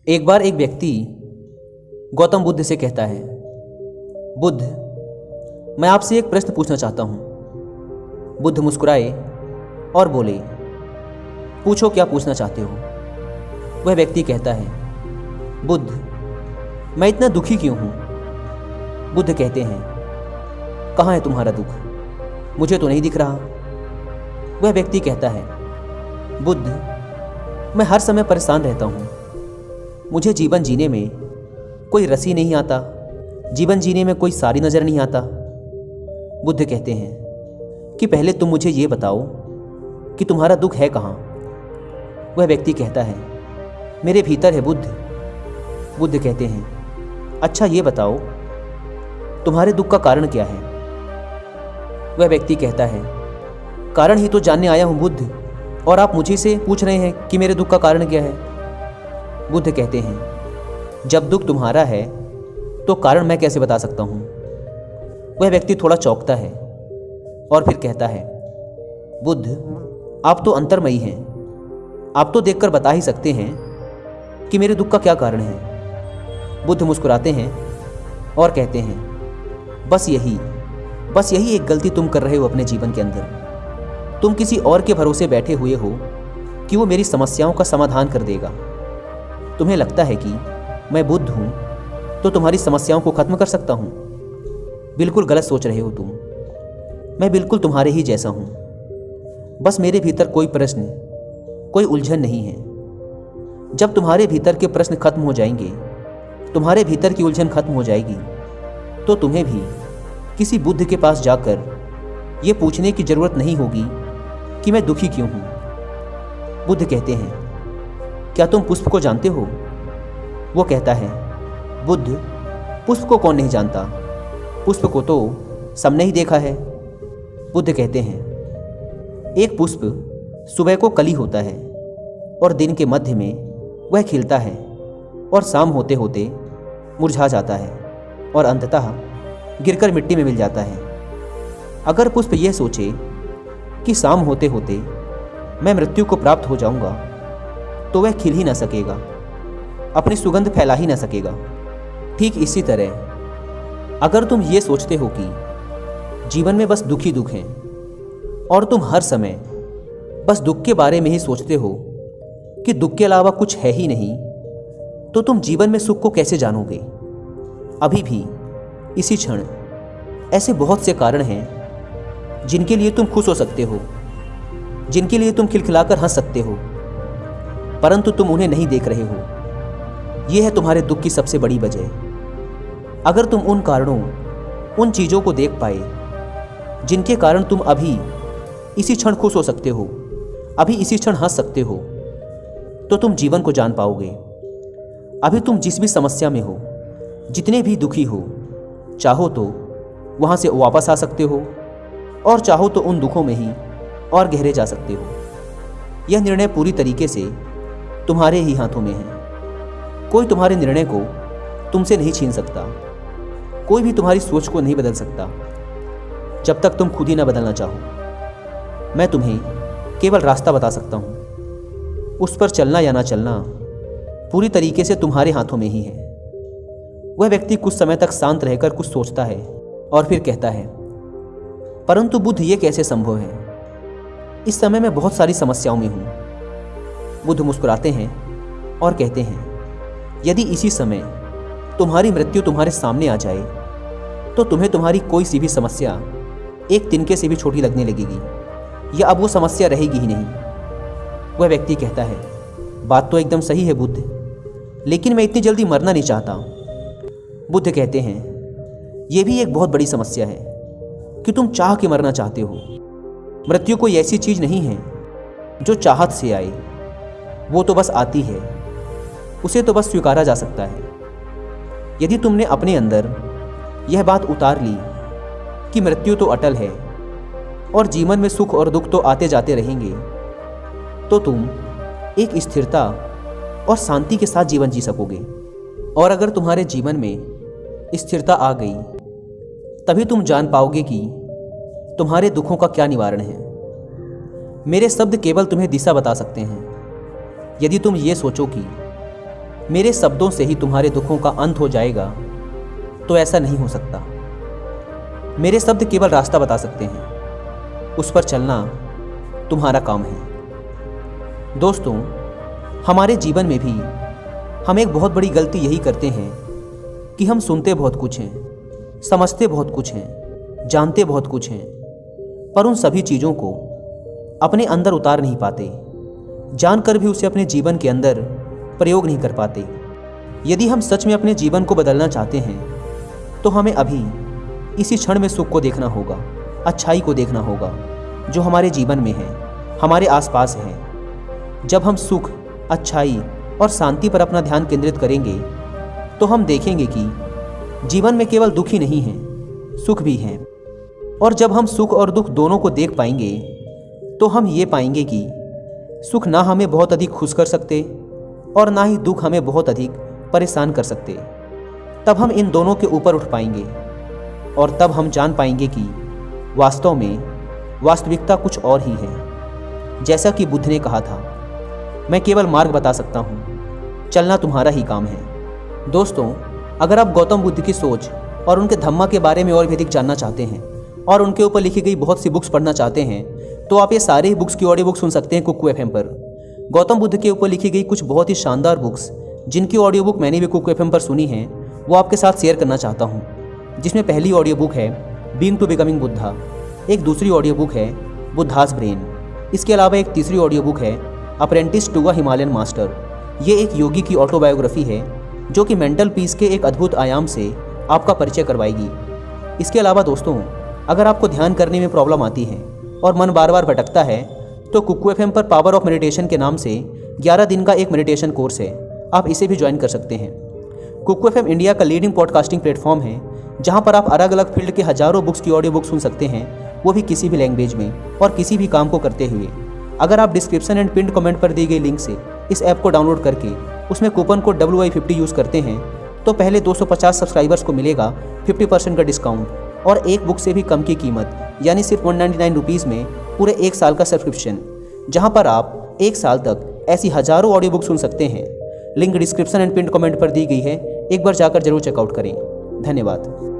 एक बार एक व्यक्ति गौतम बुद्ध से कहता है, बुद्ध, मैं आपसे एक प्रश्न पूछना चाहता हूँ। बुद्ध मुस्कुराए और बोले, पूछो, क्या पूछना चाहते हो। वह व्यक्ति कहता है, बुद्ध, मैं इतना दुखी क्यों हूँ। बुद्ध कहते हैं, कहाँ है तुम्हारा दुख, मुझे तो नहीं दिख रहा। वह व्यक्ति कहता है, बुद्ध, मैं हर समय परेशान रहता हूँ। मुझे जीवन जीने में कोई रस ही नहीं आता, जीवन जीने में कोई सारी नज़र नहीं आता। बुद्ध कहते हैं कि पहले तुम मुझे ये बताओ कि तुम्हारा दुख है कहाँ। वह व्यक्ति कहता है, मेरे भीतर है बुद्ध। बुद्ध कहते हैं, अच्छा ये बताओ तुम्हारे दुख का कारण क्या है। वह व्यक्ति कहता है, कारण ही तो जानने आया हूँ बुद्ध, और आप मुझे से पूछ रहे हैं कि मेरे दुख का कारण क्या है। बुद्ध कहते हैं, जब दुख तुम्हारा है तो कारण मैं कैसे बता सकता हूँ। वह व्यक्ति थोड़ा चौंकता है और फिर कहता है, बुद्ध, आप तो अंतर्मयी हैं, आप तो देखकर बता ही सकते हैं कि मेरे दुख का क्या कारण है। बुद्ध मुस्कुराते हैं और कहते हैं, बस यही एक गलती तुम कर रहे हो अपने जीवन के अंदर। तुम किसी और के भरोसे बैठे हुए हो कि वो मेरी समस्याओं का समाधान कर देगा। तुम्हें लगता है कि मैं बुद्ध हूँ तो तुम्हारी समस्याओं को खत्म कर सकता हूँ। बिल्कुल गलत सोच रहे हो तुम। मैं बिल्कुल तुम्हारे ही जैसा हूँ, बस मेरे भीतर कोई प्रश्न, कोई उलझन नहीं है। जब तुम्हारे भीतर के प्रश्न खत्म हो जाएंगे, तुम्हारे भीतर की उलझन खत्म हो जाएगी, तो तुम्हें भी किसी बुद्ध के पास जाकर ये पूछने की जरूरत नहीं होगी कि मैं दुखी क्यों हूँ। बुद्ध कहते हैं, क्या तुम पुष्प को जानते हो। वो कहता है, बुद्ध, पुष्प को कौन नहीं जानता, पुष्प को तो सबने ही देखा है। बुद्ध कहते हैं, एक पुष्प सुबह को कली होता है और दिन के मध्य में वह खिलता है और शाम होते होते मुरझा जाता है और अंततः गिरकर मिट्टी में मिल जाता है। अगर पुष्प यह सोचे कि शाम होते होते मैं मृत्यु को प्राप्त हो जाऊंगा, तो वह खिल ही ना सकेगा, अपनी सुगंध फैला ही ना सकेगा। ठीक इसी तरह अगर तुम ये सोचते हो कि जीवन में बस दुख ही दुख हैं और तुम हर समय बस दुख के बारे में ही सोचते हो कि दुख के अलावा कुछ है ही नहीं, तो तुम जीवन में सुख को कैसे जानोगे। अभी भी इसी क्षण ऐसे बहुत से कारण हैं जिनके लिए तुम खुश हो सकते हो, जिनके लिए तुम खिलखिलाकर हंस सकते हो, परंतु तुम उन्हें नहीं देख रहे हो। यह है तुम्हारे दुख की सबसे बड़ी वजह। अगर तुम उन कारणों, उन चीज़ों को देख पाए जिनके कारण तुम अभी इसी क्षण खुश हो सकते हो, अभी इसी क्षण हंस सकते हो, तो तुम जीवन को जान पाओगे। अभी तुम जिस भी समस्या में हो, जितने भी दुखी हो, चाहो तो वहाँ से वापस आ सकते हो और चाहो तो उन दुखों में ही और गहरे जा सकते हो। यह निर्णय पूरी तरीके से तुम्हारे ही हाथों में है। कोई तुम्हारे निर्णय को तुमसे नहीं छीन सकता, कोई भी तुम्हारी सोच को नहीं बदल सकता, जब तक तुम खुद ही ना बदलना चाहो। मैं तुम्हें केवल रास्ता बता सकता हूँ, उस पर चलना या ना चलना पूरी तरीके से तुम्हारे हाथों में ही है। वह व्यक्ति कुछ समय तक शांत रहकर कुछ सोचता है और फिर कहता है, परंतु बुद्ध, ये कैसे संभव है। इस समय मैं बहुत सारी समस्याओं में हूँ। बुद्ध मुस्कुराते हैं और कहते हैं, यदि इसी समय तुम्हारी मृत्यु तुम्हारे सामने आ जाए, तो तुम्हें तुम्हारी कोई सी भी समस्या एक तिनके से भी छोटी लगने लगेगी, या अब वो समस्या रहेगी ही नहीं। वह व्यक्ति कहता है, बात तो एकदम सही है बुद्ध, लेकिन मैं इतनी जल्दी मरना नहीं चाहता। बुद्ध कहते हैं, यह भी एक बहुत बड़ी समस्या है कि तुम चाह के मरना चाहते हो। मृत्यु कोई ऐसी चीज नहीं है जो चाहत से आए, वो तो बस आती है, उसे तो बस स्वीकारा जा सकता है। यदि तुमने अपने अंदर यह बात उतार ली कि मृत्यु तो अटल है और जीवन में सुख और दुख तो आते जाते रहेंगे, तो तुम एक स्थिरता और शांति के साथ जीवन जी सकोगे। और अगर तुम्हारे जीवन में स्थिरता आ गई, तभी तुम जान पाओगे कि तुम्हारे दुखों का क्या निवारण है। मेरे शब्द केवल तुम्हें दिशा बता सकते हैं। यदि तुम ये सोचो कि मेरे शब्दों से ही तुम्हारे दुखों का अंत हो जाएगा, तो ऐसा नहीं हो सकता। मेरे शब्द केवल रास्ता बता सकते हैं, उस पर चलना तुम्हारा काम है। दोस्तों, हमारे जीवन में भी हम एक बहुत बड़ी गलती यही करते हैं कि हम सुनते बहुत कुछ हैं, समझते बहुत कुछ हैं, जानते बहुत कुछ हैं, पर उन सभी चीज़ों को अपने अंदर उतार नहीं पाते, जानकर भी उसे अपने जीवन के अंदर प्रयोग नहीं कर पाते। यदि हम सच में अपने जीवन को बदलना चाहते हैं तो हमें अभी इसी क्षण में सुख को देखना होगा, अच्छाई को देखना होगा जो हमारे जीवन में है, हमारे आसपास है। जब हम सुख, अच्छाई और शांति पर अपना ध्यान केंद्रित करेंगे तो हम देखेंगे कि जीवन में केवल दुख ही नहीं है, सुख भी है। और जब हम सुख और दुख दोनों को देख पाएंगे तो हम ये पाएंगे कि सुख ना हमें बहुत अधिक खुश कर सकते और ना ही दुख हमें बहुत अधिक परेशान कर सकते। तब हम इन दोनों के ऊपर उठ पाएंगे और तब हम जान पाएंगे कि वास्तव में वास्तविकता कुछ और ही है। जैसा कि बुद्ध ने कहा था, मैं केवल मार्ग बता सकता हूँ, चलना तुम्हारा ही काम है। दोस्तों, अगर आप गौतम बुद्ध की सोच और उनके धम्मा के बारे में और भी अधिक जानना चाहते हैं और उनके ऊपर लिखी गई बहुत सी बुक्स पढ़ना चाहते हैं तो आप ये सारे ही बुक्स की ऑडियो बुक सुन सकते हैं कुकू FM पर। गौतम बुद्ध के ऊपर लिखी गई कुछ बहुत ही शानदार बुक्स जिनकी ऑडियो बुक मैंने भी कुकू FM पर सुनी है, वो आपके साथ शेयर करना चाहता हूँ। जिसमें पहली ऑडियो बुक है बीइंग टू बिकमिंग बुद्धा, एक दूसरी ऑडियो बुक है बुद्धास ब्रेन, इसके अलावा एक तीसरी ऑडियो बुक है apprentice to a Himalayan master. ये एक योगी की ऑटोबायोग्राफी है जो कि मेंटल पीस के एक अद्भुत आयाम से आपका परिचय करवाएगी। इसके अलावा दोस्तों, अगर आपको ध्यान करने में प्रॉब्लम आती है और मन बार बार भटकता है तो कुकू FM पर पावर ऑफ मेडिटेशन के नाम से 11 दिन का एक मेडिटेशन कोर्स है, आप इसे भी ज्वाइन कर सकते हैं। कुकू FM इंडिया का लीडिंग पॉडकास्टिंग प्लेटफॉर्म है जहां पर आप अलग अलग फील्ड के हजारों बुक्स की ऑडियो बुक सुन सकते हैं, वो भी किसी भी लैंग्वेज में और किसी भी काम को करते हुए। अगर आप डिस्क्रिप्शन एंड पिन कमेंट पर दी गई लिंक से इस ऐप को डाउनलोड करके उसमें कूपन कोड WI50 यूज़ करते हैं तो पहले 250 सब्सक्राइबर्स को मिलेगा 50% का डिस्काउंट और एक बुक से भी कम की कीमत, यानी सिर्फ 199 रुपीज़ में पूरे 1 साल का सब्सक्रिप्शन, जहां पर आप 1 साल तक ऐसी हजारों ऑडियो बुक सुन सकते हैं। Link description and pin comment पर दी गई है, एक बार जाकर जरूर चेकआउट करें। धन्यवाद।